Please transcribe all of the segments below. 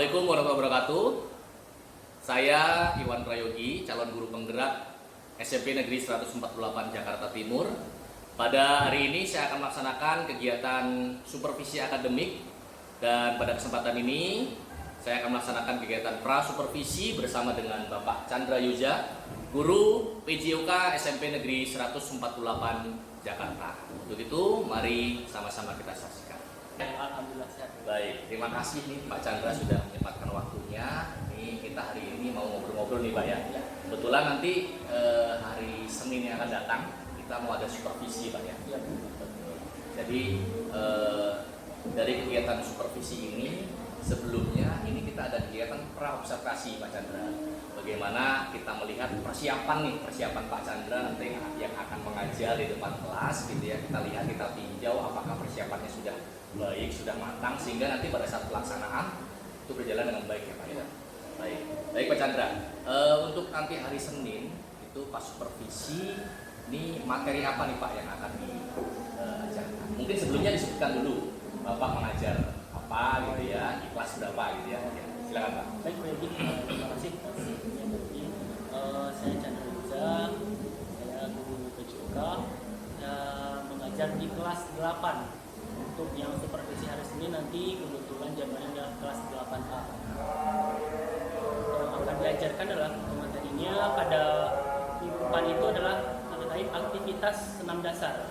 Assalamualaikum warahmatullahi wabarakatuh. Saya Iwan Prayogi, calon guru penggerak SMP Negeri 148 Jakarta Timur. Pada hari ini saya akan melaksanakan kegiatan supervisi akademik, dan pada kesempatan ini saya akan melaksanakan kegiatan pra-supervisi bersama dengan Bapak Chandra Yuja, guru PJOK SMP Negeri 148 Jakarta. Untuk itu, mari sama-sama kita saksikan. Alhamdulillah sehat. Baik, terima kasih nih Pak Chandra sudah menyempatkan waktunya. Nih kita hari ini mau ngobrol-ngobrol nih Pak ya. Kebetulan nanti hari Senin yang akan datang kita mau ada supervisi Pak ya. Jadi dari kegiatan supervisi ini sebelumnya ini kita ada kegiatan pra-observasi Pak Chandra. Bagaimana kita melihat persiapan Pak Chandra nanti yang akan mengajar di depan kelas gitu ya. Kita lihat, kita tinjau apakah persiapannya sudah baik, sudah matang, sehingga nanti pada saat pelaksanaan itu berjalan dengan baik ya Pak ya. Baik Pak Chandra. Untuk nanti hari Senin itu pas supervisi, ini materi apa nih Pak yang akan diajarkan? Mungkin sebelumnya disebutkan dulu Bapak mengajar apa gitu ya, di kelas berapa gitu ya. Silakan Pak. Baik, terima kasih. Saya Chandra Yuja, saya guru PJOK, mengajar di kelas 8. Untuk yang supervisi hari Senin nanti kebetulan jadwalnya adalah kelas 8A. Yang akan diajarkan adalah materinya pada minggu depan itu adalah terkait aktivitas senam dasar.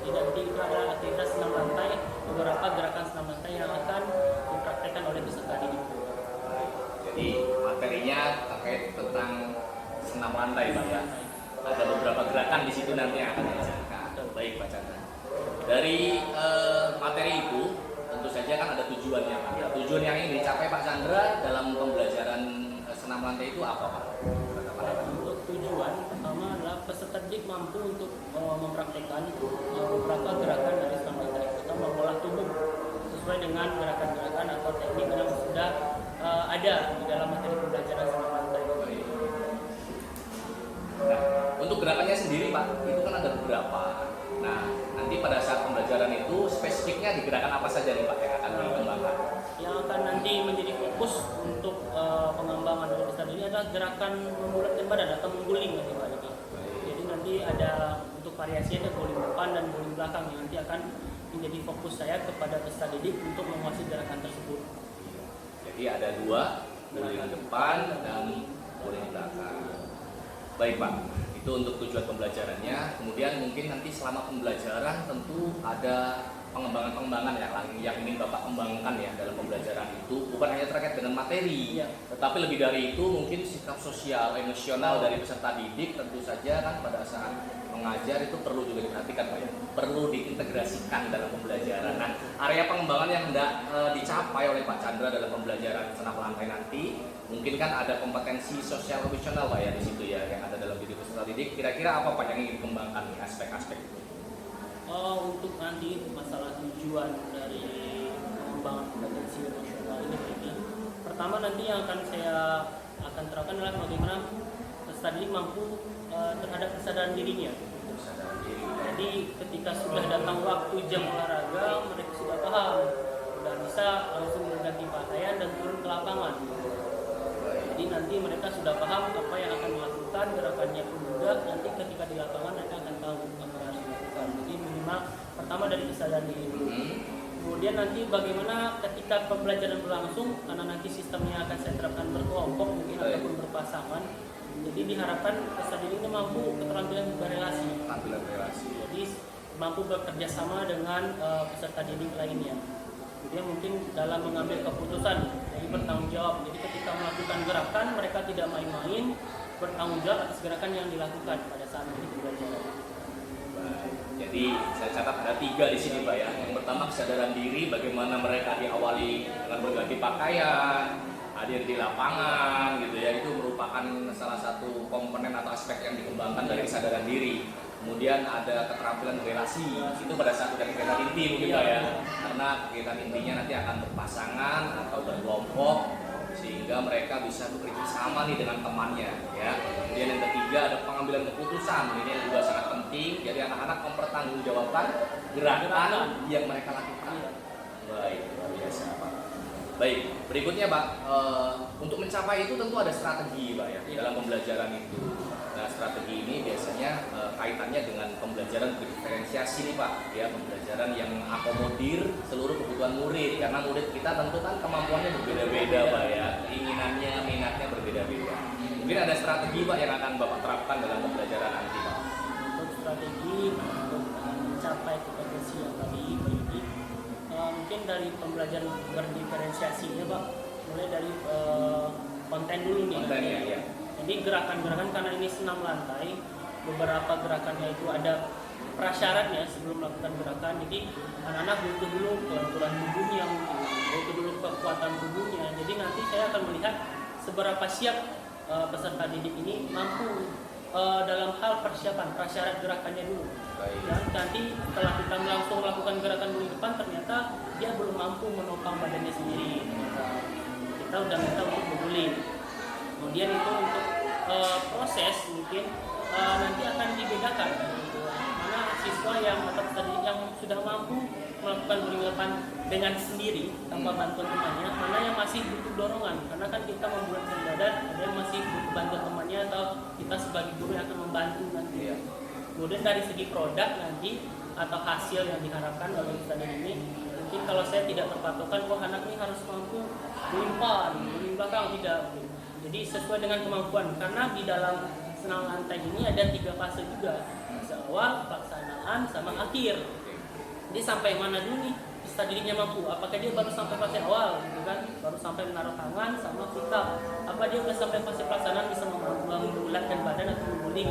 Jadi nanti itu adalah aktivitas senam lantai, beberapa gerakan senam lantai yang akan dipraktekkan oleh peserta didik. Jadi materinya terkait tentang senam lantai Pak ya. Ada beberapa gerakan di situ nanti yang akan diajarkan. Baik Pak Chandra. Dari materi itu tentu saja kan ada tujuannya Pak. Ya, tujuan yang ingin dicapai Pak Chandra dalam pembelajaran senam lantai itu apa Pak? Untuk tujuan pertama adalah peserta didik mampu untuk mempraktekkan beberapa gerakan dari senam lantai atau mengolah tubuh sesuai dengan gerakan-gerakan atau teknik yang sudah ada di dalam materi pembelajaran senam lantai. Nah, untuk gerakannya sendiri Pak, itu kan ada beberapa. Nah, nanti pada saat pembelajaran itu spesifiknya di gerakan apa saja nih Pak yang akan dikembangkan? Yang akan nanti menjadi fokus untuk pengembangan dari peserta didik adalah gerakan membulatkan badan atau mengguling nanti Pak. Jadi nanti ada untuk variasi, ada guling depan dan guling belakang yang nanti akan menjadi fokus saya kepada peserta didik untuk menguasai gerakan tersebut. Jadi ada dua, guling depan dan guling belakang. Baik Pak, itu untuk tujuan pembelajarannya. Kemudian mungkin nanti selama pembelajaran tentu ada pengembangan-pengembangan yang ingin Bapak kembangkan ya dalam pembelajaran itu, bukan hanya terkait dengan materi, tetapi lebih dari itu mungkin sikap sosial, emosional dari peserta didik tentu saja kan pada saat mengajar itu perlu juga diperhatikan Pak ya, perlu diintegrasikan dalam pembelajaran. Nah, area pengembangan yang hendak dicapai oleh Pak Chandra dalam pembelajaran senam lantai nanti, mungkin kan ada kompetensi sosial emosional Pak ya di situ ya yang ada dalam diri peserta didik. Kira-kira apa Pak yang ingin dikembangkan nih aspek-aspek itu? Untuk nanti masalah tujuan dari pengembangan kompetensi emosional ini, pertama nanti yang akan saya terapkan adalah bagaimana peserta didik mampu terhadap kesadaran dirinya. Jadi ketika sudah datang waktu jam olahraga, mereka sudah paham, sudah bisa langsung berganti pakaian dan turun ke lapangan. Jadi nanti mereka sudah paham apa yang akan dilakukan, gerakannya pun mudah. Nanti ketika di lapangan mereka akan tahu apa yang harus dilakukan. Jadi minimal pertama dari kesadaran diri dulu. Kemudian nanti bagaimana ketika pembelajaran berlangsung, karena nanti sistemnya akan saya terapkan berkelompok mungkin ataupun berpasangan. Jadi diharapkan peserta didik ini mampu keterampilan berrelasi. Jadi mampu bekerja sama dengan peserta didik lainnya. Kemudian mungkin dalam mengambil keputusan, jadi bertanggung jawab. Jadi ketika melakukan gerakan mereka tidak main-main, bertanggung jawab atas gerakan yang dilakukan pada saat ini pembelajaran. Jadi saya catat ada 3 di sini Pak ya. Yang pertama kesadaran diri, bagaimana mereka diawali dengan berganti pakaian, hadir di lapangan gitu ya, itu merupakan salah satu komponen atau aspek yang dikembangkan dari kesadaran diri. Kemudian ada keterampilan relasi, itu pada saat udah kegiatan inti mungkin Pak ya, karena kegiatan intinya nanti akan berpasangan atau berkelompok sehingga mereka bisa bekerja sama nih dengan temannya ya. Kemudian yang ketiga ada pengambilan keputusan, ini yang juga sangat penting. Jadi anak-anak mempertanggungjawabkan gerakan yang mereka lakukan. Baik, luar biasa Pak. Baik, berikutnya Pak, untuk mencapai itu tentu ada strategi Pak ya, dalam pembelajaran itu. Nah, strategi ini biasanya kaitannya dengan pembelajaran berdiferensiasi nih Pak, ya, pembelajaran yang akomodir seluruh kebutuhan murid, karena murid kita tentu kan kemampuannya berbeda-beda Pak ya, keinginannya, minatnya berbeda-beda. Mungkin ada strategi Pak yang akan Bapak terapkan dalam pembelajaran nanti Pak. Untuk strategi untuk mencapai kompetensi yang tadi ini, mungkin dari pembelajaran berdiferensiasinya Pak, mulai dari konten dulu nih. Kontennya ya. Jadi gerakan-gerakan, karena ini senam lantai, beberapa gerakannya itu ada prasyaratnya sebelum melakukan gerakan. Jadi anak-anak butuh dulu kelenturan tubuhnya, butuh dulu kekuatan tubuhnya. Jadi nanti saya akan melihat seberapa siap peserta didik ini mampu dalam hal persiapan prasyarat gerakannya dulu. Dan nanti setelah kita langsung melakukan gerakan di depan, ternyata dia belum mampu menopang badannya sendiri. Kita udah minta untuk berguling. Kemudian itu untuk proses mungkin nanti akan dibedakan mana siswa yang sudah mampu melakukan guling depan dengan sendiri tanpa bantuan temannya, mana yang masih butuh dorongan, karena kan kita membuat badan, ada yang masih butuh bantuan temannya atau kita sebagai guru yang akan membantu nanti. Kemudian dari segi produk nanti atau hasil yang diharapkan oleh studi ini, mungkin kalau saya tidak terpatokan, anak ini harus mampu guling depan, guling belakang, tidak. Jadi sesuai dengan kemampuan, karena di dalam senam lantai ini ada 3 fase juga, fase awal, pelaksanaan, sama akhir. Jadi sampai mana dulu nih peserta didiknya mampu? Apakah dia baru sampai fase awal, gitu kan? Baru sampai menaruh tangan sama kita? Apa dia udah sampai fase pelaksanaan, bisa membulatkan badan atau mengguling?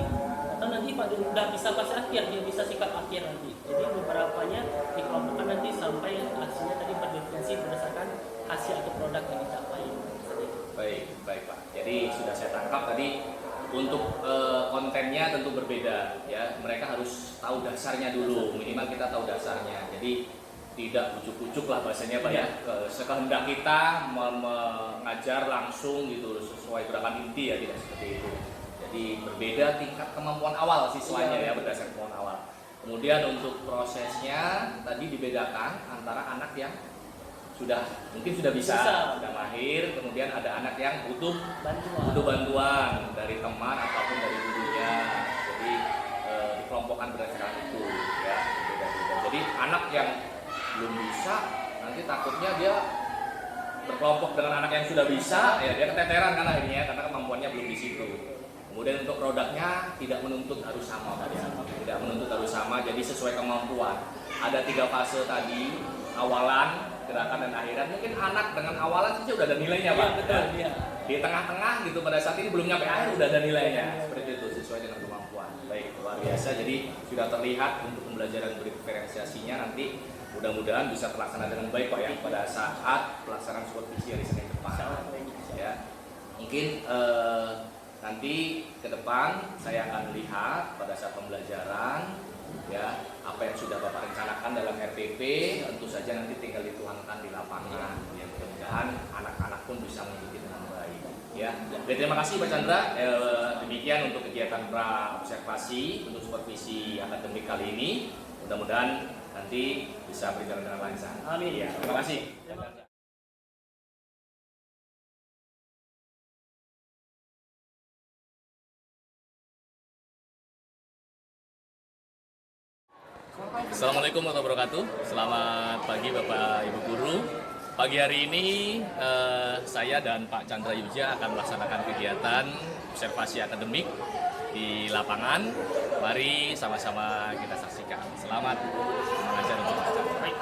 Atau nanti Pak dia udah bisa fase akhir, dia bisa sikap akhir nanti. Jadi beberapanya dikelompokkan nanti sampai hasilnya tadi berdefinisi berdasarkan hasil atau produk yang dicapai. Baik Pak. Jadi sudah saya tangkap tadi untuk kontennya tentu berbeda ya. Mereka harus tahu dasarnya dulu, minimal kita tahu dasarnya. Jadi tidak ujuk-ujuk lah bahasanya Pak ya. Sekehendak kita mengajar langsung gitu sesuai gerakan inti ya, tidak seperti itu. Jadi berbeda tingkat kemampuan awal siswanya ya, berdasarkan kemampuan awal. Kemudian untuk prosesnya tadi dibedakan antara anak yang mungkin sudah bisa, sudah mahir, kemudian ada anak yang butuh bantuan dari teman ataupun dari gurunya. Jadi dikelompokkan berdasarkan itu ya, beda-beda. Jadi anak yang belum bisa nanti takutnya dia berkelompok dengan anak yang sudah bisa, ya dia keteteran kan akhirnya karena kemampuannya belum di situ. Kemudian untuk produknya tidak menuntut harus sama tadi, tidak menuntut harus sama, jadi sesuai kemampuan. Ada 3 fase tadi, awalan, gerakan dan akhiran. Mungkin anak dengan awalan saja udah ada nilainya Pak. Betul, ya. Di tengah-tengah gitu pada saat ini belum nyampe akhir udah ada nilainya. Seperti itu sesuai dengan kemampuan. Baik, luar biasa. Jadi sudah terlihat untuk pembelajaran berdiferensiasinya nanti mudah-mudahan bisa terlaksana dengan baik Pak ya pada saat pelaksanaan supervisi hari Senin depan. Ya. Mungkin nanti ke depan saya akan lihat pada saat pembelajaran ya apa yang sudah Bapak rencanakan dalam RPP, tentu saja nanti tinggal dituangkan di lapangan ya, mudah-mudahan anak-anak pun bisa mengikuti dengan baik ya. Jadi, terima kasih Pak Chandra, demikian untuk kegiatan pra-observasi untuk supervisi akademik kali ini, mudah-mudahan nanti bisa berjalan dengan lancar. Amin ya, terima kasih. Assalamualaikum warahmatullahi wabarakatuh. Selamat pagi Bapak Ibu Guru. Pagi hari ini saya dan Pak Chandra Yudja akan melaksanakan kegiatan observasi akademik di lapangan. Mari sama-sama kita saksikan. Selamat mengajar untuk Pak Chandra. Baik.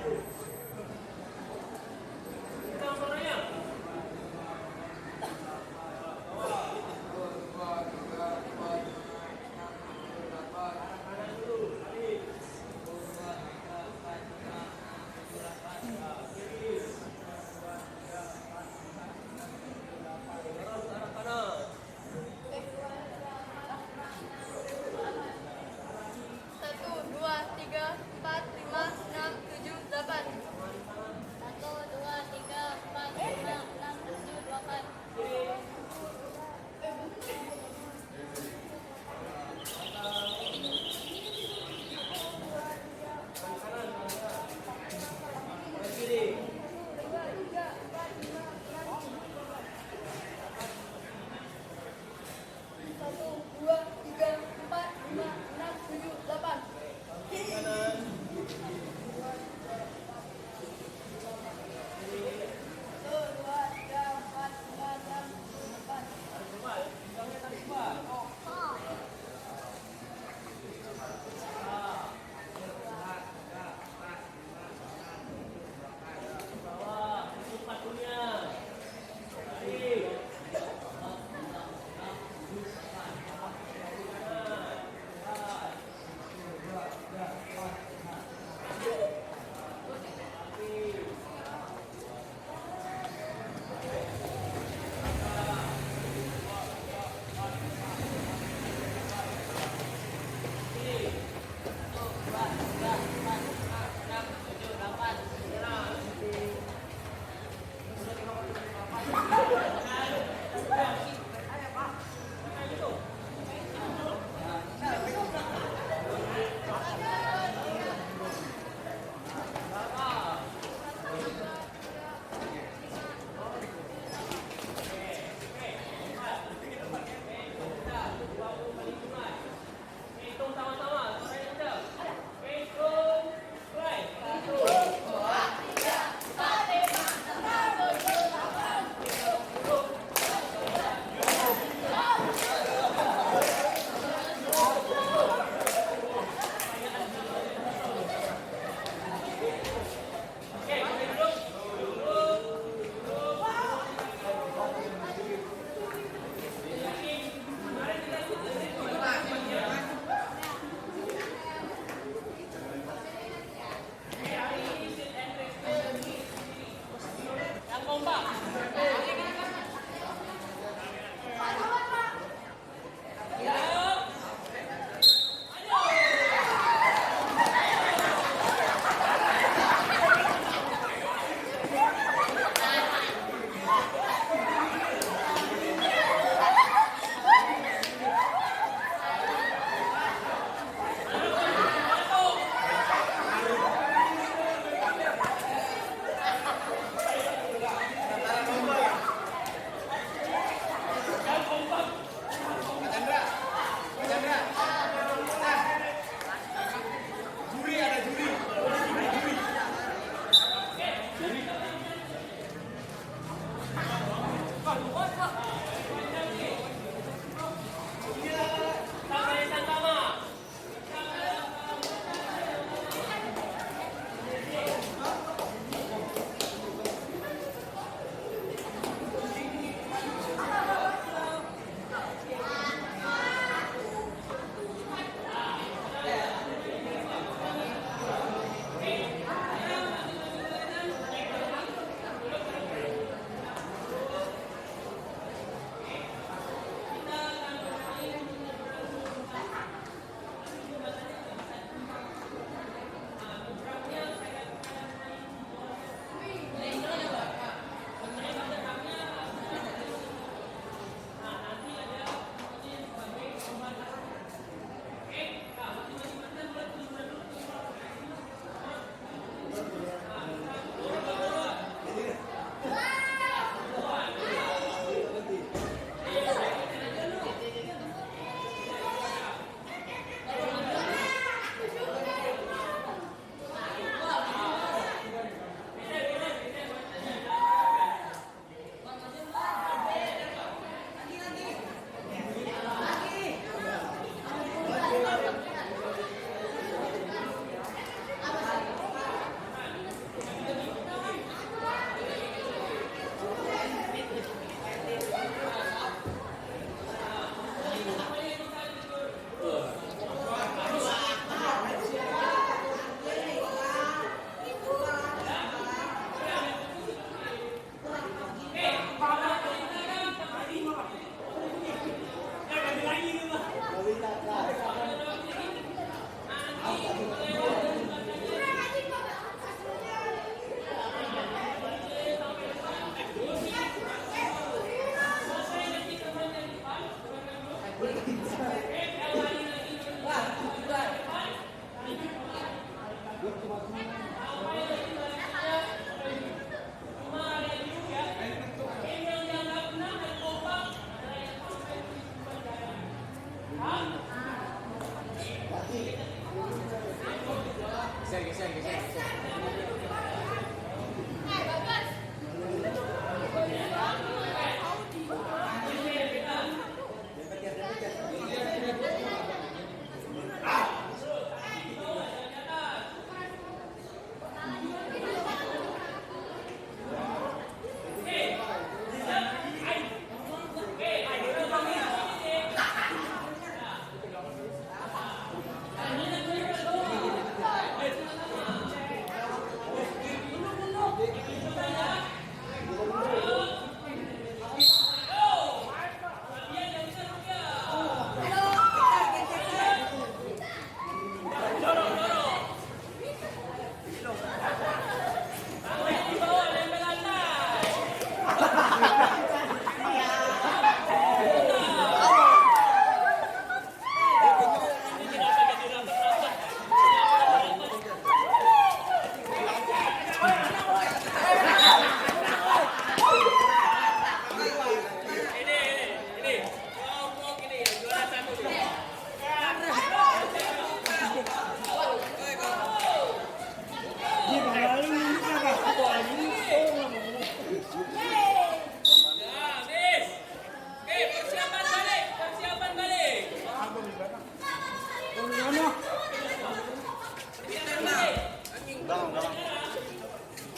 Satu, dua, tiga, empat, lima, enam, tujuh, delapan.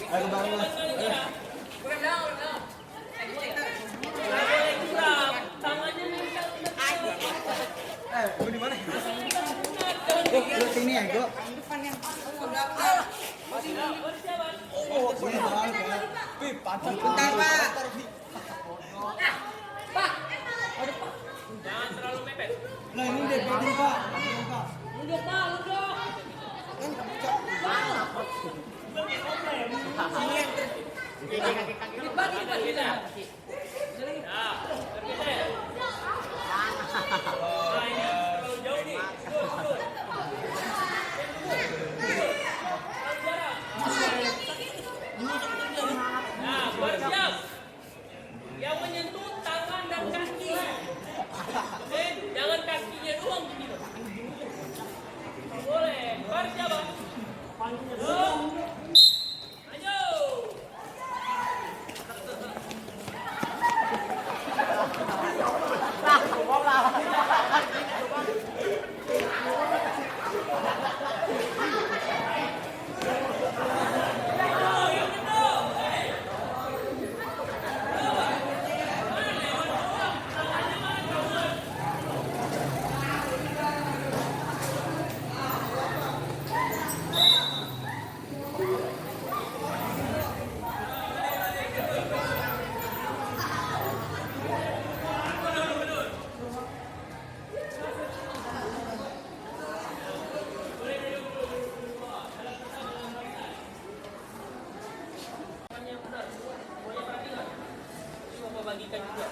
Ayo bang mas. Nggak boleh kurang. Tangannya Gue di mana? Gue sini ya, gue. Oh, sini bang. Wih, pantat. Bentar, Pak. jangan terlalu mepet. Nah, ini deh, begini, Pak. Luduk, Pak, luduk. Nah, bersiap. Yang menyentuh tangan dan kaki. Jangan kakinya doang begitu. Boleh. Bersiap, Bang. Ayo. Yang benar, semuanya perhatikan. Ini Bapak bagikan juga.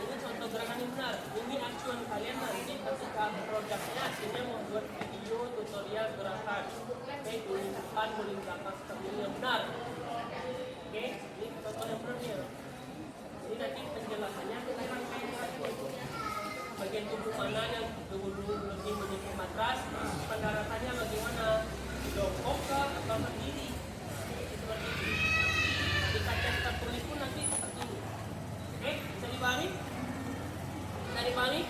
Ini contoh gerakan yang benar. Ini acuan kalian nanti ketika produknya hasilnya membuat video tutorial gerakan. Oke, gulingkan belakang seperti ini yang benar. Oke, ini contoh yang benar ya. Ini nanti penjelasannya kita akan bagian tubuh mana yang dulu lebih menyentuh matras, pendaratannya bagaimana, jongkok kah atau berdiri. Seperti ini. Di kaca tulis pun nanti seperti ini. Oke, bisa dipahami? Bisa dipahami?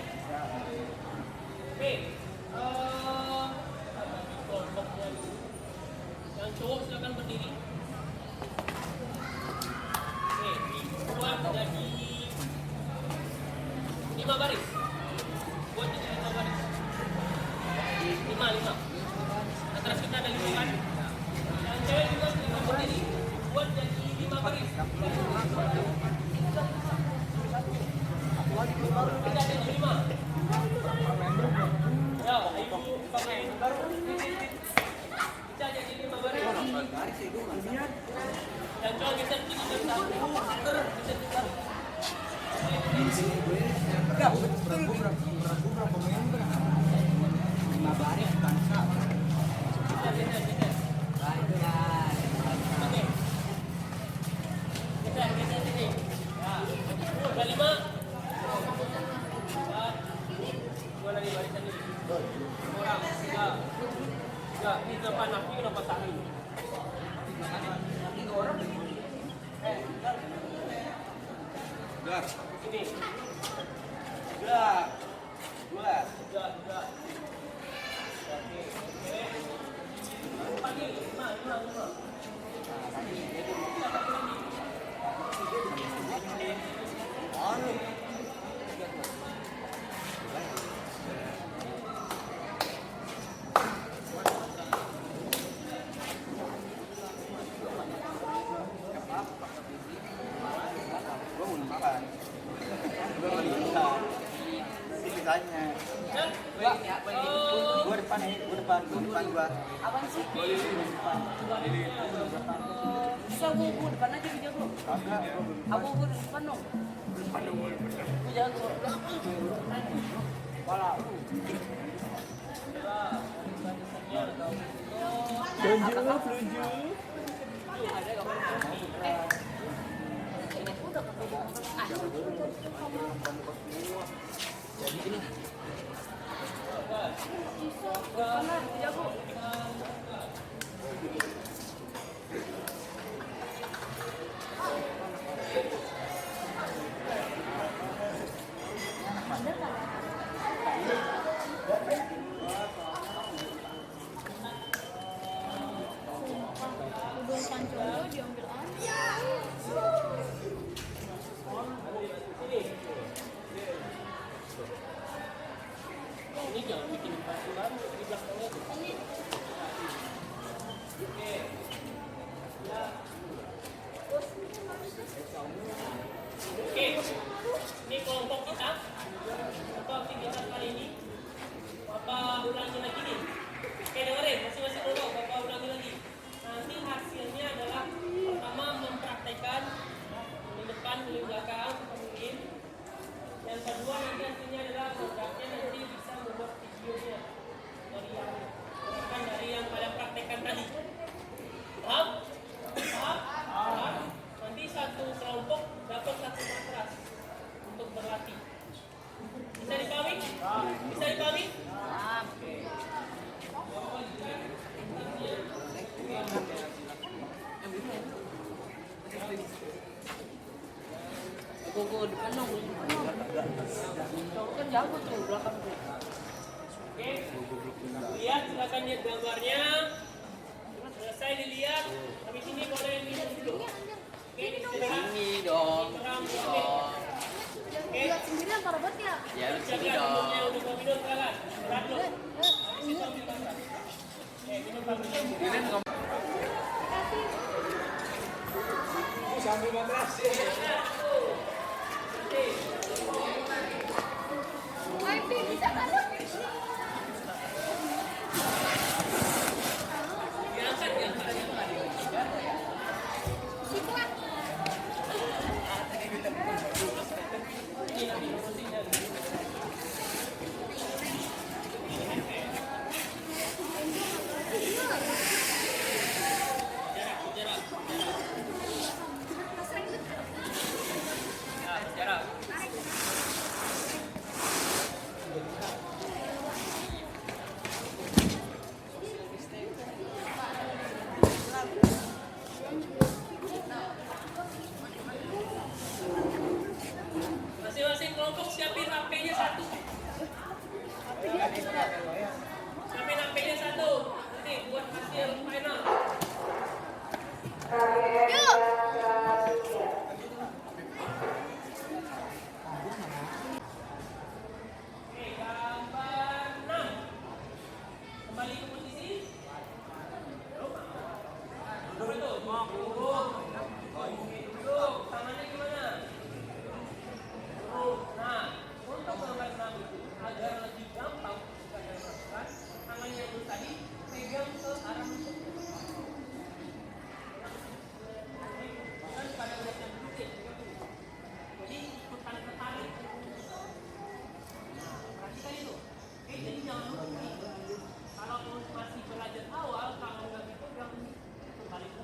Oke. Kelompoknya dulu. Yang cowok silakan berdiri. Oke, buat jadi 5 baris. Buat jadi 5 baris. 5. Antara kita ada 5 kan? Yang cewek juga silakan berdiri. Buat jadi 5 baris. Kita jadi 5. Ya, ayo pakai baru. Kita jadi 5 baris. Yang cowok kita pilih satu. Kita bisa. Udah 5. Dua lagi barisan ini. Orang. Enggak, ini depan napi kenapa tadi? Gas. Sini. Gas. Sudah. Oke. Pagi 5. Gue mau makan. Gue mau bisa. Ini bisanya. Gue depan nih, gue depan gua. Apaan sih? Gue depan. Bisa gue depan aja video bro. Kagak. Aku gue depan dong. Gue jangan ke belakang. Kepala. Ada gambar. Udah Jadi ini. Mana jago? bikin batu baru di belakangnya itu. Oke. Ya. Oke. Ini kelompok kita. Untuk aktivitas kali ini, Bapak ulangi lagi nih. Oke, dengerin, masing-masing kelompok, Bapak ulangi lagi. Nanti hasilnya adalah pertama mempraktekkan di depan, di belakang, mungkin. Yang kedua nanti hasilnya adalah produknya nanti bisa membuat videonya dari yang kalian praktekkan tadi. Paham? Paham? Nanti satu kelompok dapat satu matras untuk berlatih. Bisa dipahami? Bisa dipahami? Oke. Gogo depan dong. Kamu kan jago tuh belakang tuh. Oke. Lihat, silakan lihat gambarnya. Selesai dilihat. Habis ini boleh minum dulu. Oke, istirahat. Ini dong. Istirahat. Oke. Lihat sendiri antara buat ya. Ya lu sini Silakan dong. minumnya udah mau minum silakan. Istirahat dulu. Minum dulu. Ini ngomong. Sambil matras ya. Bisa kan? Jarak. Masing-masing kelompok siapin HP-nya satu. Siapin HP-nya satu. Nanti buat hasil final. Oke, gambar 6. Kembali ke posisi. Duduk itu. Duduk. Tangannya gimana? Nah, untuk gambar 6 itu agar lebih gampang kita lakukan, tangannya itu tadi pegang ke arah musuh. Bukan pada dasar duduk ya, pegang dulu. Jadi ikutan ketarik. Perhatikan itu. Oke, jadi jangan lupa nih. Kalau masih belajar awal, kalau nggak dipegang, itu balik ke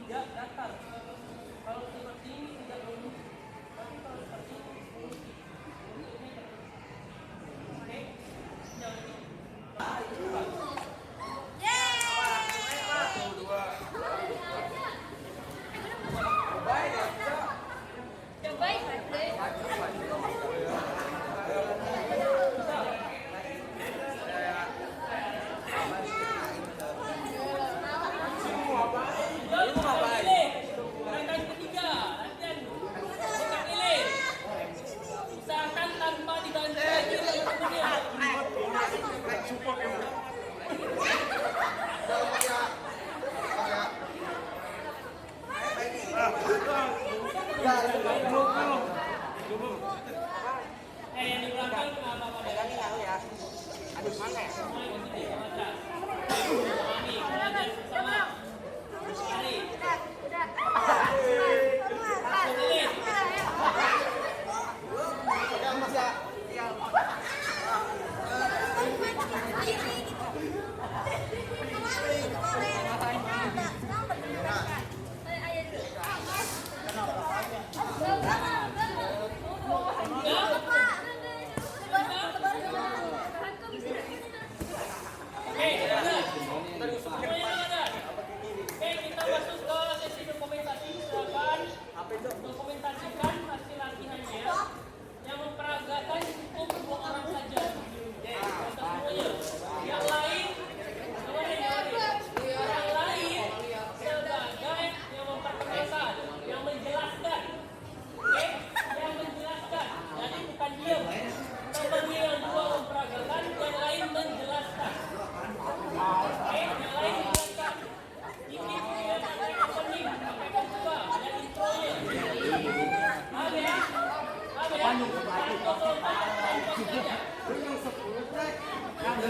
dia datar. Kalau seperti ini tidak berhenti. Tapi kalau seperti ini berhenti. Oke? Gerakan ketiga, latihan buka lilin. Usahakan tanpa dibantu lagi oleh temannya. Yang di belakang kenapa pada? Aduh, mana ya? Semua ikuti baca. Ini belajar bersama. Hari. Lilin. Oke, semuanya ada. Oke, kita masuk ke sesi dokumentasi. Silakan dokumentasikan hasil latihannya. Yang memperagakan cukup 2 orang saja. Kita semuanya. Yang lain, yang lain sebagai yang memperkenalkan, yang menjelaskan. Oke, yang menjelaskan. Jadi bukan diam. Temannya yang 2 memperagakan, yang lain menjelaskan. Oke, yang lain menjelaskan. Ini dia pakai opening, pakai pembuka, ada intronya. Ada ya? Ada ya?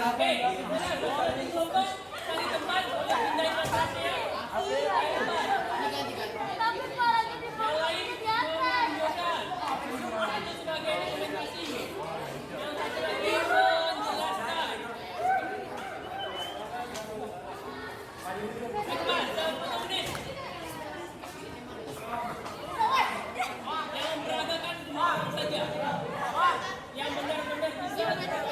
Oke, benar, boleh dicoba, cari tempat, boleh pindahin masalahnya. Yang lain menunjukkan. Itu sebagai dokumentasi. Yang satu lagi menjelaskan. Cepat, 10 menit. Yang memperagakan 2 orang saja. Yang benar-benar bisa jadi kepada.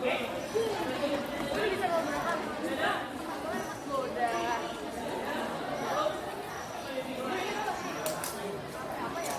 bisa ngobrol kan? Udah. Apa ya?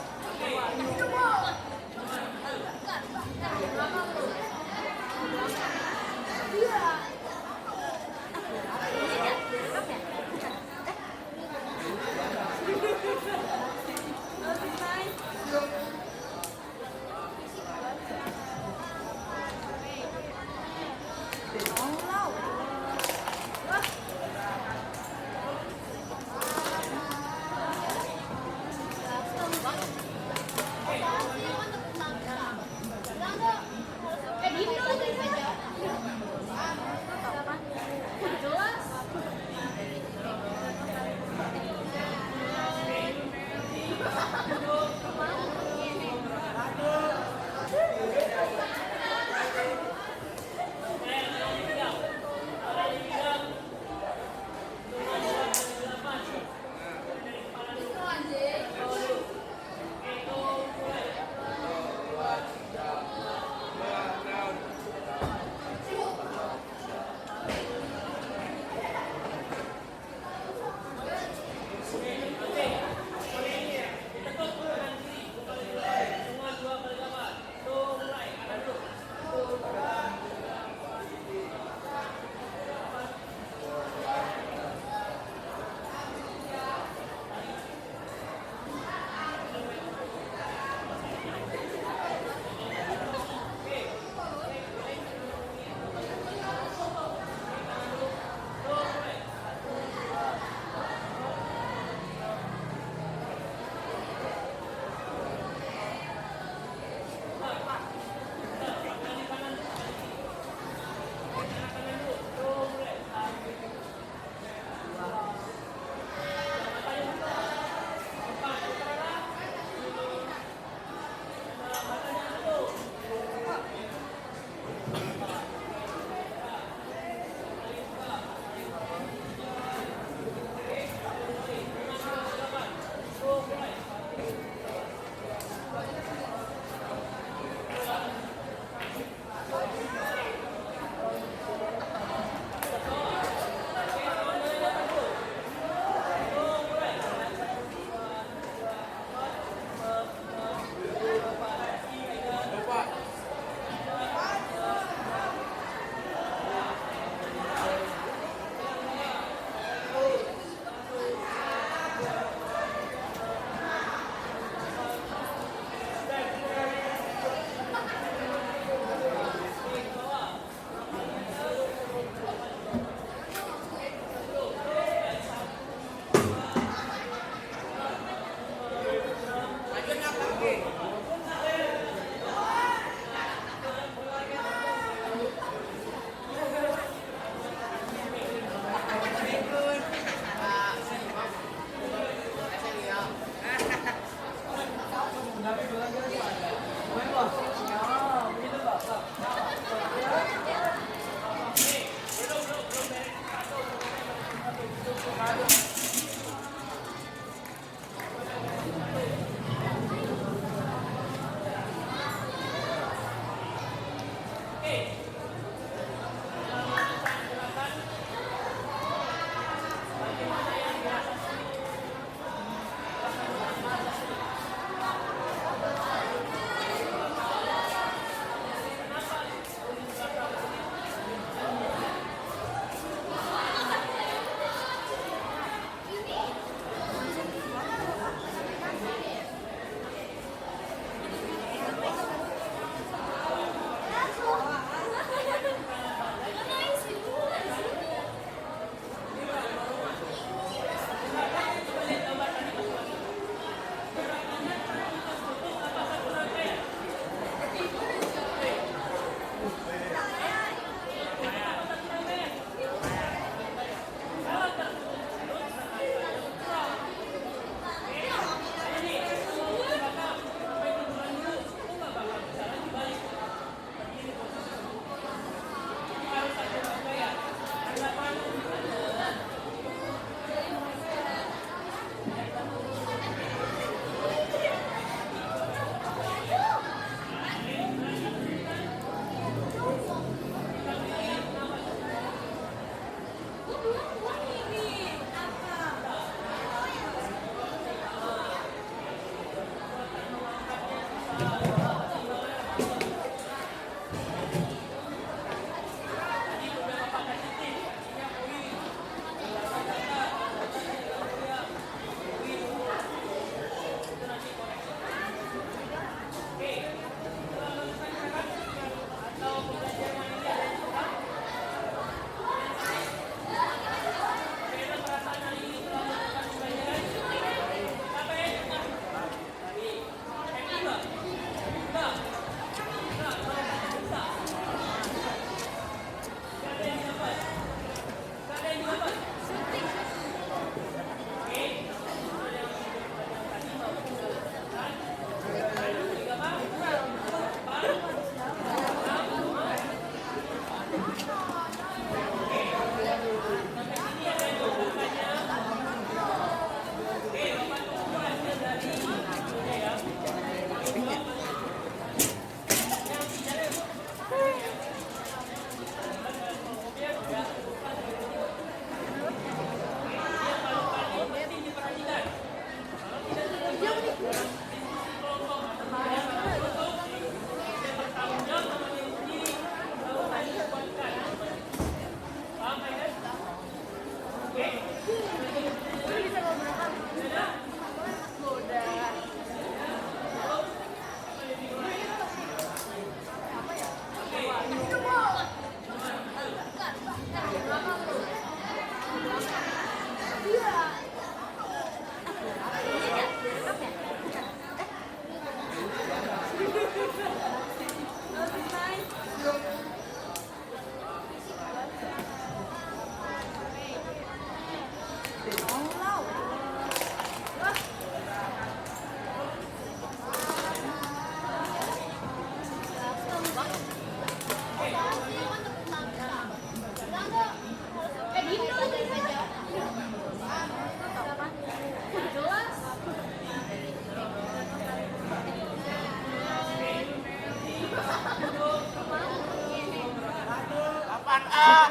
Apaan ah?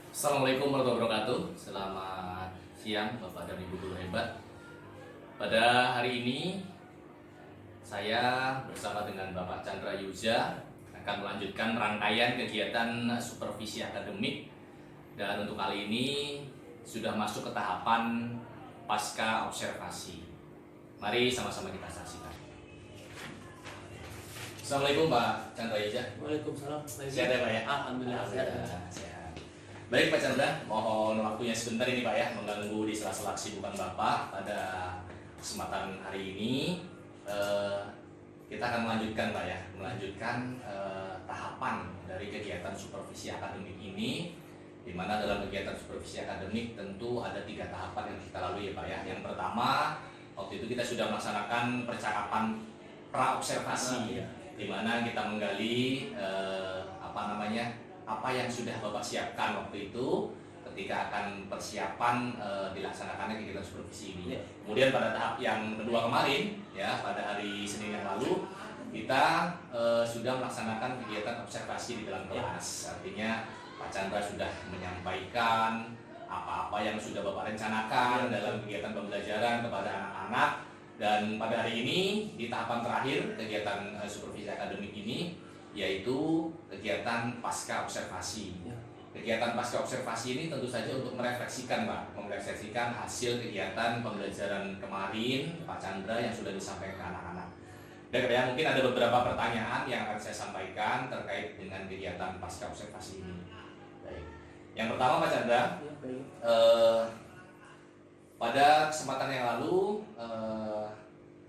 Assalamualaikum warahmatullahi wabarakatuh. Selamat siang Bapak dan Ibu guru hebat. Pada hari ini saya bersama dengan Bapak Chandra Yuza akan melanjutkan rangkaian kegiatan supervisi akademik, dan untuk kali ini sudah masuk ke tahapan pasca observasi. Mari sama-sama kita saksikan. Assalamualaikum Pak Chandra Yuza. Waalaikumsalam. Sehat ya Pak ya? Alhamdulillah sehat. Sehat. Baik Pak Chandra, mohon waktunya sebentar ini Pak ya, mengganggu di sela-sela kesibukan Bapak pada kesempatan hari ini. Kita akan melanjutkan Pak ya, tahapan dari kegiatan supervisi akademik ini, di mana dalam kegiatan supervisi akademik tentu ada 3 tahapan yang kita lalui ya Pak ya. Yang pertama, waktu itu kita sudah melaksanakan percakapan pra-observasi, di mana kita menggali apa yang sudah Bapak siapkan waktu itu ketika akan persiapan dilaksanakannya kegiatan supervisi ini. Kemudian pada tahap yang kedua kemarin ya, pada hari Senin yang lalu kita sudah melaksanakan kegiatan observasi di dalam kelas. Artinya Pak Chandra sudah menyampaikan apa-apa yang sudah Bapak rencanakan dalam kegiatan pembelajaran kepada anak-anak, dan pada hari ini di tahapan terakhir kegiatan supervisi akademik ini, yaitu kegiatan pasca observasi. Kegiatan pasca observasi ini tentu saja untuk merefleksikan hasil kegiatan pembelajaran kemarin Pak Chandra yang sudah disampaikan ke anak-anak. Dan ya, mungkin ada beberapa pertanyaan yang akan saya sampaikan terkait dengan kegiatan pasca observasi ini. Baik. Yang pertama Pak Chandra, pada kesempatan yang lalu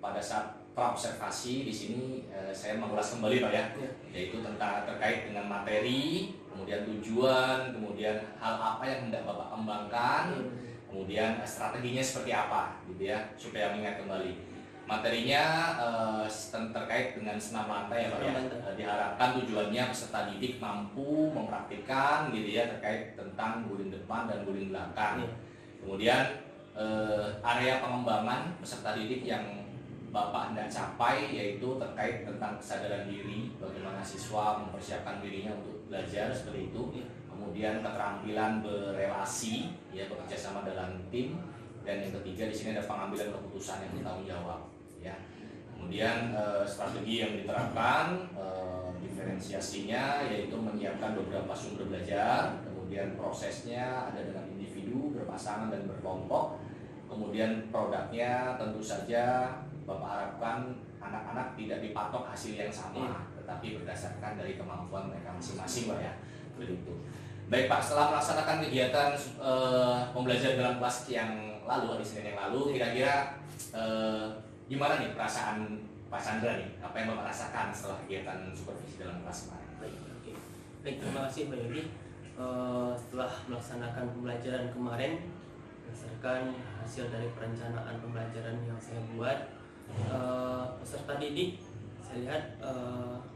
pada saat pra-observasi di sini saya mengulas kembali Pak ya, yaitu terkait dengan materi, kemudian tujuan, kemudian hal apa yang hendak Bapak kembangkan, kemudian strateginya seperti apa gitu ya, supaya mengingat kembali. Materinya terkait dengan senam lantai ya Pak ya. Diharapkan tujuannya peserta didik mampu mempraktikkan gitu ya, terkait tentang guling depan dan guling belakang. Kemudian area pengembangan peserta didik yang Bapak hendak capai yaitu terkait tentang kesadaran diri, bagaimana siswa mempersiapkan dirinya untuk belajar seperti itu. Kemudian keterampilan berelasi, ya, bekerja sama dalam tim, dan yang ketiga di sini ada pengambilan keputusan yang bertanggung jawab, ya. Kemudian strategi yang diterapkan, diferensiasinya yaitu menyiapkan beberapa sumber belajar, kemudian prosesnya ada dengan individu, berpasangan dan berkelompok. Kemudian produknya tentu saja Bapak harapkan anak-anak tidak dipatok hasil yang sama, tetapi berdasarkan dari kemampuan mereka masing-masing Pak ya. Begitu. Baik Pak, setelah melaksanakan kegiatan pembelajaran dalam kelas yang lalu, hari Senin yang lalu, kira-kira gimana nih perasaan Pak Chandra nih? Apa yang Bapak rasakan setelah kegiatan supervisi dalam kelas kemarin? Baik, terima kasih Pak Yudi. Setelah melaksanakan pembelajaran kemarin, berdasarkan hasil dari perencanaan pembelajaran yang saya buat, peserta didik saya lihat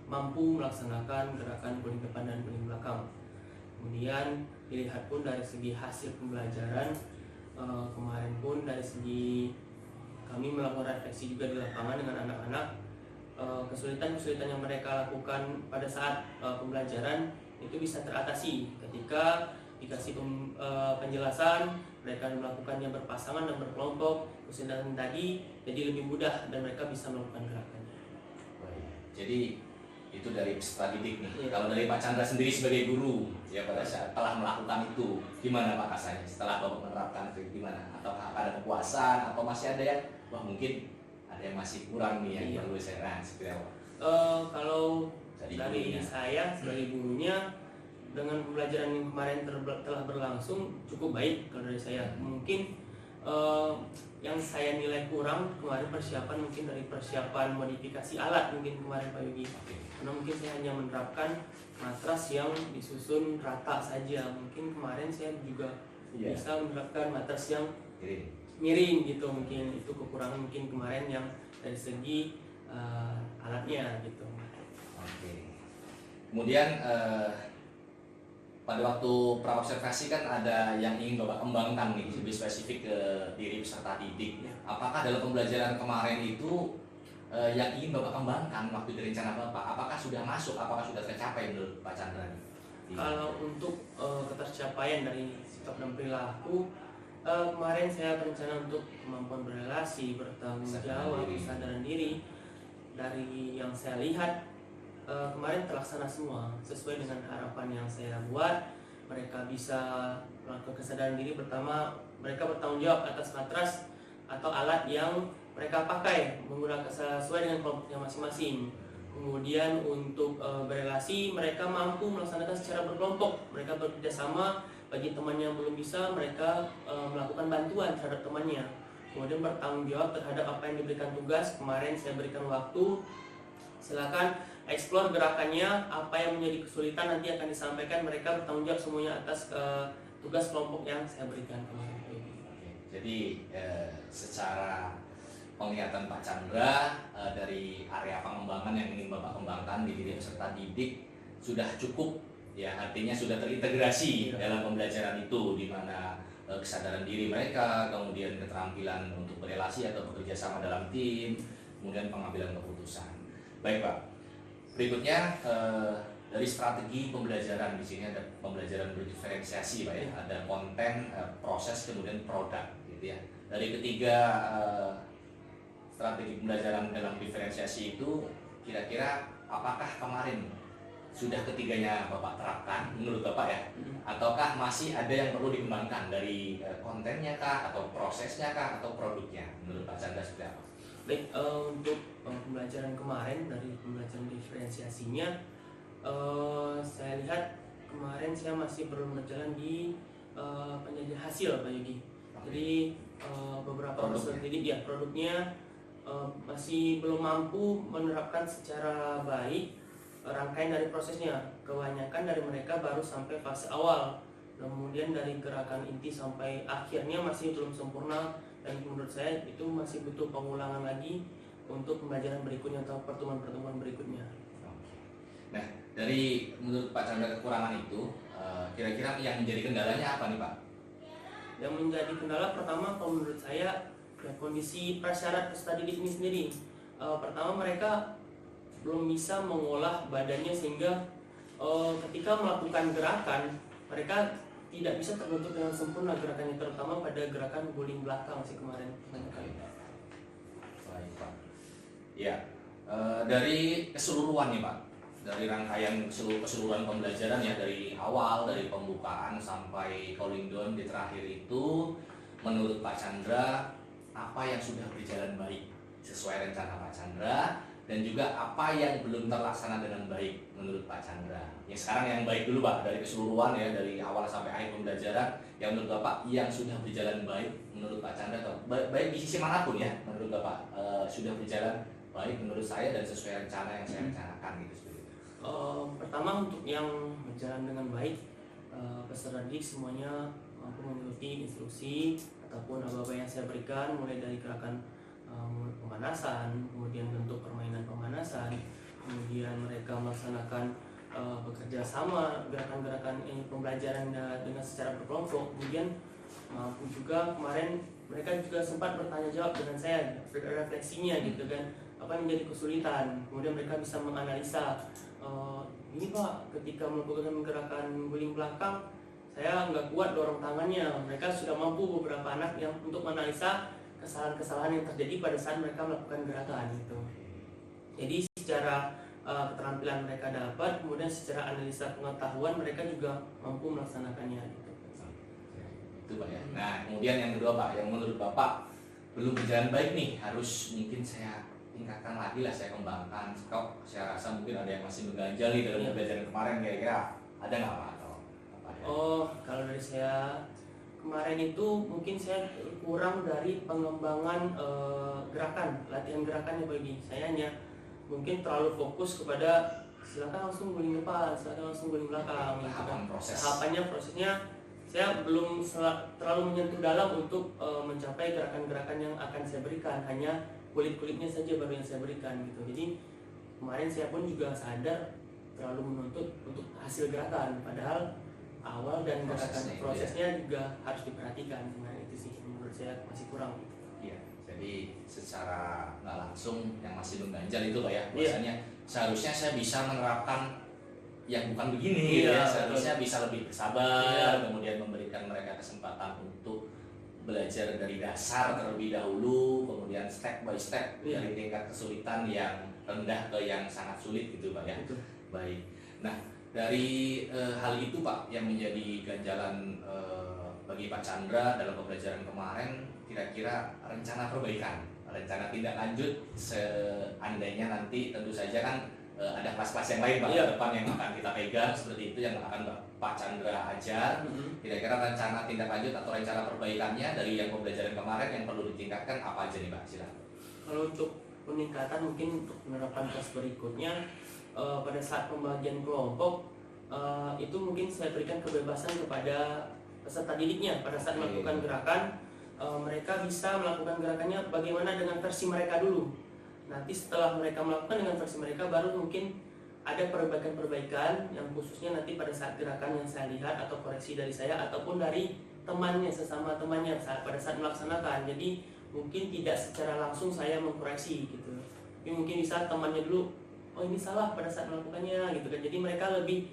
mampu melaksanakan gerakan guling depan dan guling belakang. Kemudian dilihat pun dari segi hasil pembelajaran kemarin pun dari segi kami melakukan refleksi juga di lapangan dengan anak-anak, kesulitan-kesulitan yang mereka lakukan pada saat pembelajaran itu bisa teratasi ketika dikasih penjelasan, mereka melakukannya berpasangan dan berkelompok, kesulitan tadi jadi lebih mudah dan mereka bisa melakukan gerakannya. Jadi itu dari peserta didik nih. Kalau dari Pak Chandra sendiri sebagai guru, ya pada saat telah melakukan itu, gimana Pak rasanya setelah Bapak menerapkan itu, gimana? Atau ada kepuasan atau masih ada yang mungkin ada yang masih kurang nih yang perlu saya seperti apa? Kalau dari saya sebagai gurunya, dengan pembelajaran yang kemarin telah berlangsung cukup baik. Kalau dari saya mungkin yang saya nilai kurang kemarin persiapan, mungkin dari persiapan modifikasi alat mungkin kemarin Pak Yogi, karena mungkin saya hanya menerapkan matras yang disusun rata saja. Mungkin kemarin saya juga bisa menerapkan matras yang miring gitu, mungkin itu kekurangan mungkin kemarin yang dari segi alatnya gitu. Oke. Kemudian pada waktu praobservasi kan ada yang ingin Bapak kembangkan nih, lebih spesifik ke diri peserta didik. Apakah dalam pembelajaran kemarin itu yang ingin Bapak kembangkan waktu di rencana Bapak, apakah sudah masuk, apakah sudah tercapai menurut Pak Chandra? Kalau untuk ketercapaian dari sikap dan perilaku, kemarin saya berencana untuk kemampuan berrelasi, bertanggung jawab, kesadaran diri. Dari yang saya lihat kemarin terlaksana semua sesuai dengan harapan yang saya buat. Mereka bisa melakukan kesadaran diri. Pertama, mereka bertanggung jawab atas matras atau alat yang mereka pakai menggunakan sesuai dengan kelompoknya masing-masing. Kemudian untuk berelasi, mereka mampu melaksanakan secara berkelompok. Mereka bekerja sama. Bagi teman yang belum bisa, mereka melakukan bantuan terhadap temannya. Kemudian bertanggung jawab terhadap apa yang diberikan tugas. Kemarin saya berikan waktu, silakan explore gerakannya, apa yang menjadi kesulitan nanti akan disampaikan. Mereka bertanggung jawab semuanya atas tugas kelompok yang saya berikan kemarin. Jadi secara penglihatan Pak Chandra dari area pengembangan yang ingin Bapak kembangkan di diri peserta didik sudah cukup, ya artinya sudah terintegrasi dalam pembelajaran itu, di mana kesadaran diri mereka, kemudian keterampilan untuk berelasi atau bekerja sama dalam tim, kemudian pengambilan keputusan. Baik Pak, berikutnya dari strategi pembelajaran, di sini ada pembelajaran berdiferensiasi Pak ya, ada konten, proses, kemudian produk gitu ya. Dari ketiga strategi pembelajaran dalam diferensiasi itu, kira-kira apakah kemarin sudah ketiganya Bapak terapkan menurut Bapak ya? Ataukah masih ada yang perlu dikembangkan dari kontennya kah, atau prosesnya kah, atau produknya menurut Pak Chandra seperti apa? Baik, untuk pembelajaran kemarin dari pembelajaran diferensiasinya, saya lihat kemarin saya masih belum berjalan di penyajian hasil Pak Yudi. Jadi beberapa peserta didik ya produknya masih belum mampu menerapkan secara baik rangkaian dari prosesnya. Kebanyakan dari mereka baru sampai fase awal, kemudian dari gerakan inti sampai akhirnya masih belum sempurna, dan menurut saya itu masih butuh pengulangan lagi untuk pembelajaran berikutnya atau pertemuan-pertemuan berikutnya. Nah, dari menurut Pak Chandra kekurangan itu, kira-kira yang menjadi kendalanya apa nih Pak? Yang menjadi kendala pertama kalau menurut saya ya, kondisi prasyarat peserta didik ini sendiri. Pertama, mereka belum bisa mengolah badannya sehingga ketika melakukan gerakan mereka tidak bisa terbentuk dengan sempurna gerakannya, terutama pada gerakan guling belakang sih kemarin. Baik Pak. Ya, dari keseluruhan nih Pak, dari rangkaian keseluruhan pembelajaran ya, dari awal, dari pembukaan sampai cooling down di terakhir itu, menurut Pak Chandra apa yang sudah berjalan baik sesuai rencana Pak Chandra, dan juga apa yang belum terlaksana dengan baik menurut Pak Chandra? Yang sekarang yang baik dulu Pak, dari keseluruhan ya, dari awal sampai akhir pembelajaran, yang menurut Bapak yang sudah berjalan baik menurut Pak Chandra, atau baik di sisi manapun ya, menurut Bapak sudah berjalan baik menurut saya dan sesuai rencana yang saya rencanakan gitu seperti itu. Pertama, untuk yang berjalan dengan baik, peserta didik semuanya mampu mengikuti instruksi ataupun apa-apa yang saya berikan, mulai dari gerakan pemanasan, kemudian bentuk permainan pemanasan, kemudian mereka melaksanakan bekerja sama, gerakan-gerakan pembelajaran dengan secara berkelompok. Kemudian mampu juga kemarin mereka juga sempat bertanya jawab dengan saya, refleksinya gitu kan, apa yang menjadi kesulitan. Kemudian mereka bisa menganalisa, ini Pak, ketika melakukan gerakan guling belakang saya nggak kuat dorong tangannya. Mereka sudah mampu beberapa anak yang untuk menganalisa kesalahan-kesalahan yang terjadi pada saat mereka melakukan gerakan itu. Jadi secara keterampilan mereka dapat, kemudian secara analisa pengetahuan mereka juga mampu melaksanakannya gitu. Itu Pak ya. Nah, kemudian yang kedua Pak, yang menurut Bapak belum berjalan baik nih, harus mungkin saya tingkatkan lagi lah, saya kembangkan. Kok saya rasa mungkin ada yang masih mengganjal nih dalam pembelajaran kemarin, kira-kira ada nggak Pak? Atau apa ya? Kalau dari saya kemarin itu mungkin saya kurang dari pengembangan gerakan, latihan gerakannya bagi saya hanya mungkin terlalu fokus kepada silakan langsung guling depan, silakan langsung guling belakang. Prosesnya saya belum terlalu menyentuh dalam untuk mencapai gerakan-gerakan yang akan saya berikan. Hanya kulit-kulitnya saja baru yang saya berikan gitu. Jadi kemarin saya pun juga sadar terlalu menuntut untuk hasil gerakan, padahal awal dan prosesnya juga harus diperhatikan. Sebenarnya itu sih menurut saya masih kurang gitu. Iya, jadi secara nggak langsung yang masih mengganjal itu Pak ya, biasanya seharusnya saya bisa menerapkan yang bukan begini gitu ya, seharusnya bisa lebih bersabar, kemudian memberikan mereka kesempatan untuk belajar dari dasar terlebih dahulu, kemudian step by step dari tingkat kesulitan yang rendah ke yang sangat sulit gitu Pak ya. Baik, nah dari hal itu Pak yang menjadi ganjalan bagi Pak Chandra dalam pembelajaran kemarin, kira-kira rencana perbaikan, rencana tindak lanjut seandainya nanti tentu saja kan ada kelas-kelas yang lain Pak ke depan yang akan kita pegang seperti itu, yang akan Pak Chandra ajar. Kira-kira rencana tindak lanjut atau rencana perbaikannya dari yang pembelajaran kemarin yang perlu ditingkatkan apa aja nih Pak? Silakan. Kalau untuk peningkatan mungkin untuk menerapkan kelas berikutnya pada saat pembagian kelompok itu mungkin saya berikan kebebasan kepada peserta didiknya pada saat melakukan gerakan. Mereka bisa melakukan gerakannya bagaimana dengan versi mereka dulu. Nanti setelah mereka melakukan dengan versi mereka, baru mungkin ada perbaikan-perbaikan yang khususnya nanti pada saat gerakan yang saya lihat atau koreksi dari saya ataupun dari temannya, sesama temannya pada saat melaksanakan. Jadi mungkin tidak secara langsung saya mengkoreksi gitu, tapi mungkin bisa temannya dulu, oh ini salah pada saat melakukannya gitu kan. Jadi mereka lebih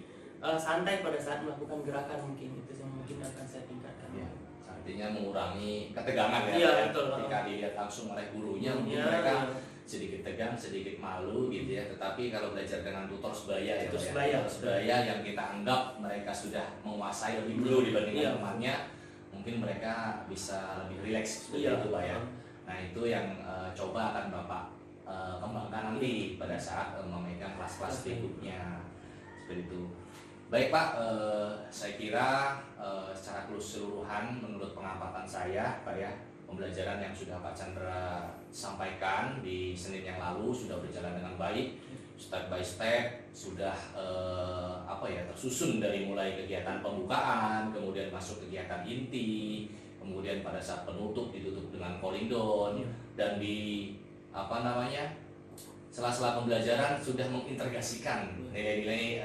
santai pada saat melakukan gerakan, mungkin itu yang mungkin akan saya tingkatkan. Ya, artinya mengurangi ketegangan ya, iya, betul. Ketika dilihat langsung oleh gurunya, mungkin mereka sedikit tegang, sedikit malu gitu ya. Tetapi kalau belajar dengan tutor sebaya sebaya yang kita anggap mereka sudah menguasai lebih dulu dibandingkan temannya, mungkin mereka bisa lebih rileks seperti itu Pak ya. Nah itu yang coba akan Bapak kembangkan nanti pada saat memegang kelas-kelas berikutnya seperti itu. Baik Pak, saya kira secara keseluruhan menurut pengamatan saya Pak ya, pembelajaran yang sudah Pak Chandra sampaikan di Senin yang lalu sudah berjalan dengan baik, step by step sudah tersusun dari mulai kegiatan pembukaan, kemudian masuk kegiatan inti, kemudian pada saat penutup ditutup dengan calling down, dan di sela-sela pembelajaran sudah mengintegrasikan nilai-nilai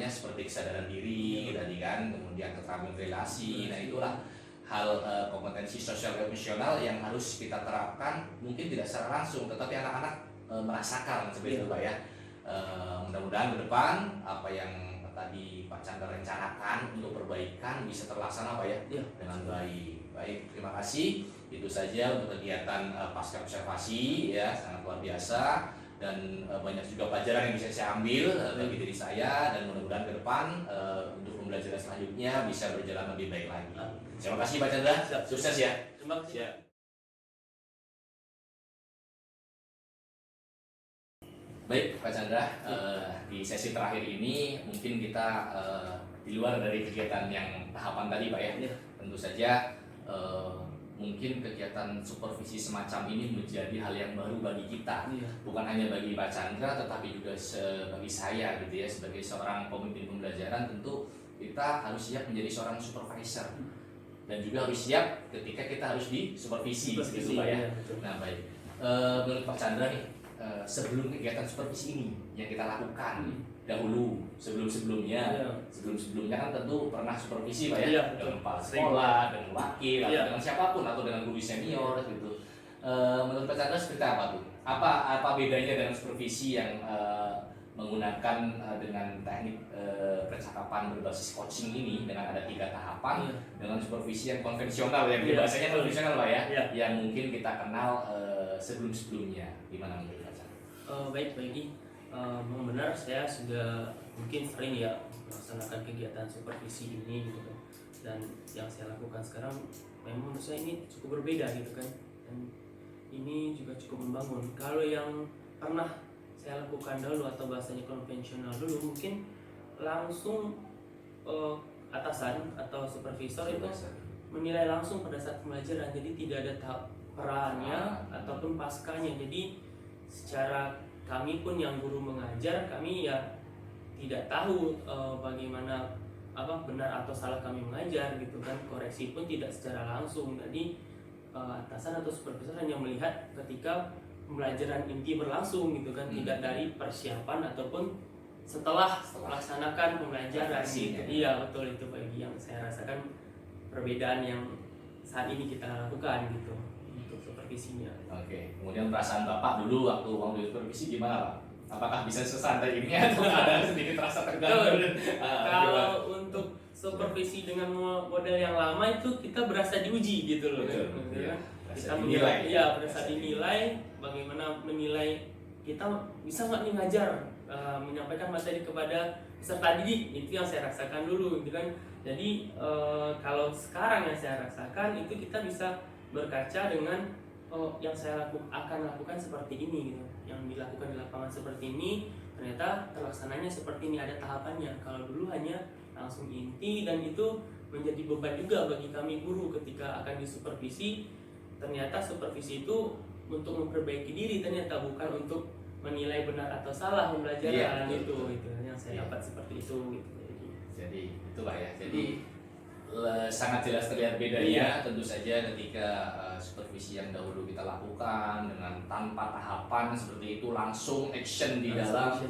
seperti kesadaran diri tadi kan, kemudian keterampilan relasi. Nah itulah hal kompetensi sosial emosional yang harus kita terapkan, mungkin tidak secara langsung tetapi anak-anak merasakan seperti itu Pak ya. Mudah-mudahan ke depan apa yang tadi Pak Chandra rencanakan untuk perbaikan bisa terlaksana Pak ya, dengan baik. Baik, terima kasih. Itu saja untuk kegiatan pasca observasi ya, sangat luar biasa. Dan banyak juga pelajaran yang bisa saya ambil bagi diri saya, dan mudah-mudahan ke depan untuk pembelajaran selanjutnya bisa berjalan lebih baik lagi. Terima kasih Pak Chandra, sukses ya. Terima kasih. Baik Pak Chandra, di sesi terakhir ini mungkin kita di luar dari kegiatan yang tahapan tadi Pak ya, tentu saja mungkin kegiatan supervisi semacam ini menjadi hal yang baru bagi kita, bukan hanya bagi Pak Chandra tetapi juga bagi saya gitu ya, sebagai seorang pemimpin pembelajaran. Tentu kita harus siap menjadi seorang supervisor dan juga harus siap ketika kita harus disupervisi gitu Pak ya. Nah baik, menurut Pak Chandra nih, sebelum kegiatan supervisi ini yang kita lakukan dahulu, sebelumnya kan tentu pernah supervisi Pak ya, dengan kepala sekolah, dengan wakil, atau dengan siapapun, atau dengan guru senior gitu. Menurut Pak Chandra seperti apa tuh? Apa bedanya dengan supervisi yang menggunakan dengan teknik percakapan berbasis coaching ini, dengan ada 3 tahapan, dengan supervisi yang konvensional, yang bahasanya konvensional Pak ya, yang mungkin kita kenal sebelumnya, gimana menurut Pak Chandra? Baik Pak Egi, memang benar saya sudah mungkin sering ya melaksanakan kegiatan supervisi ini gitu kan, dan yang saya lakukan sekarang memang menurut saya ini cukup berbeda gitu kan, dan ini juga cukup membangun. Kalau yang pernah saya lakukan dulu atau bahasanya konvensional dulu, mungkin langsung atasan atau supervisor itu menilai langsung pada saat pembelajaran, jadi tidak ada tahap perannya ataupun paskanya. Jadi secara kami pun yang guru mengajar, kami ya tidak tahu bagaimana benar atau salah kami mengajar gitu kan, koreksi pun tidak secara langsung. Jadi atasan atau supervisor hanya melihat ketika pembelajaran inti berlangsung gitu kan, tidak dari persiapan ataupun setelah melaksanakan pembelajaran gitu. Iya betul, itu bagi yang saya rasakan perbedaan yang saat ini kita lakukan gitu untuk supervisinya. Oke, kemudian perasaan Bapak dulu waktu supervisi gimana Pak? Apakah bisa sesantai ini atau ada sedikit rasa tegang? Kalau untuk supervisi dengan model yang lama itu kita berasa diuji gitu loh. Betul, Gitu iya. kan. Berasa Kita dinilai. Iya, berasa dinilai, bagaimana menilai kita bisa nggak nih ngajar, menyampaikan materi kepada peserta didik, itu yang saya rasakan dulu gitu kan. Jadi kalau sekarang yang saya rasakan itu kita bisa berkaca dengan yang saya akan lakukan seperti ini gitu. Yang dilakukan di lapangan seperti ini ternyata terlaksananya seperti ini, ada tahapannya. Kalau dulu hanya langsung inti, dan itu menjadi beban juga bagi kami guru ketika akan disupervisi. Ternyata supervisi itu untuk memperbaiki diri, ternyata bukan untuk menilai benar atau salah pembelajaran. Itu yang saya dapat seperti itu gitu. Jadi itu Pak ya. Jadi sangat jelas terlihat bedanya tentu saja ketika supervisi yang dahulu kita lakukan dengan tanpa tahapan seperti itu, langsung action di dalam,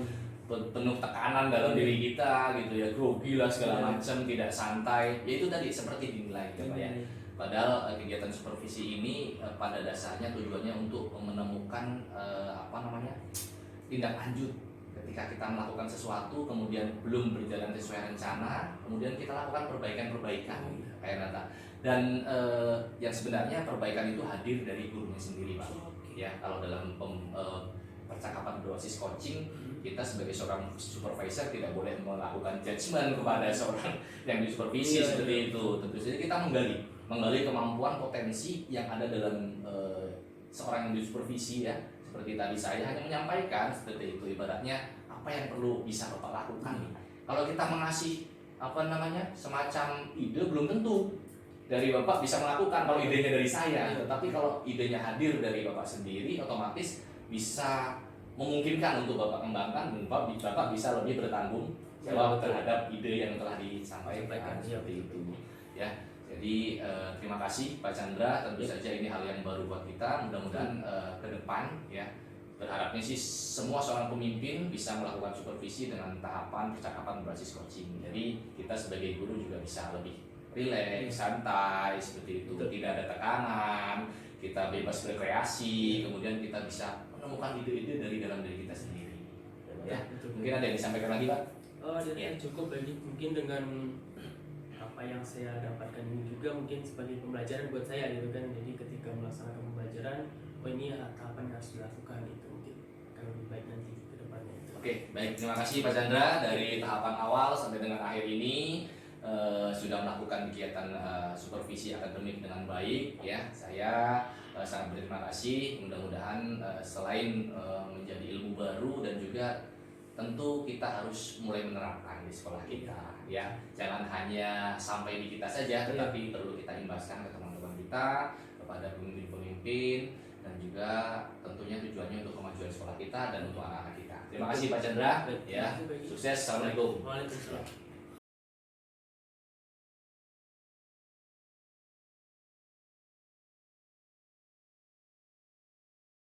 penuh tekanan dalam diri kita gitu ya, grogi lah segala macam, tidak santai. Ya itu tadi seperti dinilai ya Pak ya. Padahal kegiatan supervisi ini pada dasarnya tujuannya untuk menemukan tindak lanjut ketika kita melakukan sesuatu kemudian belum berjalan sesuai rencana, kemudian kita lakukan perbaikan kayak Nata. Dan yang sebenarnya perbaikan itu hadir dari gurunya sendiri Pak. Ya, kalau dalam percakapan berbasis coaching, kita sebagai seorang supervisor tidak boleh melakukan judgement kepada seorang yang disupervisi seperti itu. Tentu saja kita menggali kemampuan potensi yang ada dalam seorang yang disupervisi ya. Seperti tadi saya hanya menyampaikan seperti itu, ibaratnya apa yang perlu bisa Bapak lakukan nih. Kalau kita mengasih semacam ide, belum tentu dari Bapak bisa melakukan kalau idenya dari saya. Tetapi kalau idenya hadir dari Bapak sendiri, otomatis bisa memungkinkan untuk Bapak kembangkan, dan Bapak bisa lebih bertanggung jawab terhadap ide yang telah disampaikan seperti itu ya. Jadi terima kasih Pak Chandra, tentu saja ini hal yang baru buat kita. Mudah-mudahan ke depan ya, berharapnya sih semua seorang pemimpin bisa melakukan supervisi dengan tahapan percakapan berbasis coaching. Jadi kita sebagai guru juga bisa lebih rileks, santai seperti itu, tidak ada tekanan, kita bebas berkreasi, kemudian kita bisa menemukan ide-ide dari dalam diri kita sendiri. Ya, mungkin ada yang disampaikan lagi Pak? Cukup lagi mungkin dengan apa yang saya dapatkan ini juga mungkin sebagai pembelajaran buat saya gitu kan. Jadi ketika melaksanakan pembelajaran, ini tahapan yang harus dilakukan, itu mungkin akan lebih baik nanti ke depannya. Oke, baik, terima kasih Pak Chandra. Dari tahapan awal sampai dengan akhir ini sudah melakukan kegiatan supervisi akademik dengan baik ya. Saya sangat berterima kasih. Mudah-mudahan selain menjadi ilmu baru, dan juga tentu kita harus mulai menerapkan di sekolah kita ya. Jangan hanya sampai di kita saja, tetapi perlu kita imbaskan ke teman-teman kita, kepada pemimpin-pemimpin, dan juga tentunya tujuannya untuk kemajuan sekolah kita dan untuk anak-anak kita. Terima kasih Pak Chandra ya. Sukses. Assalamualaikum. Waalaikumsalam.